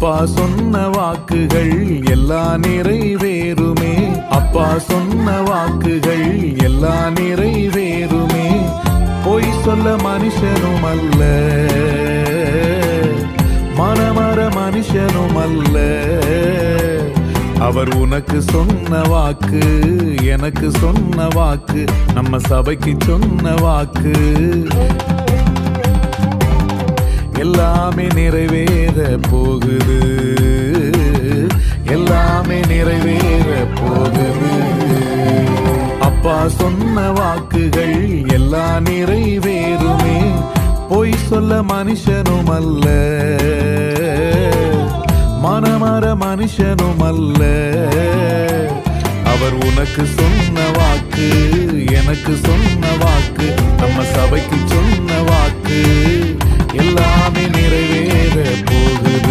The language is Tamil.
அப்பா சொன்ன வாக்குகள் எல்லாம் நிறைவேறுமே. அப்பா சொன்ன வாக்குகள் எல்லாம் நிறைவேறுமே. பொய் சொல்ல மனுஷனும் அல்ல, மனமர மனுஷனும் அல்ல. அவர் உனக்கு சொன்ன வாக்கு, எனக்கு சொன்ன வாக்கு, நம்ம சபைக்கு சொன்ன வாக்கு எல்லாமே நிறைவேற போகுது, எல்லாமே நிறைவேற போகுது. அப்பா சொன்ன வாக்குகள் எல்லாம் நிறைவேறுமே. பொய் சொல்ல மனுஷனும் அல்ல, மனமர மனுஷனும் அல்ல. அவர் உனக்கு சொன்ன வாக்கு, எனக்கு சொன்ன வாக்கு, நம்ம சபைக்கு சொன்ன வாக்கு எல்லாமே நிறைவேற போகுது.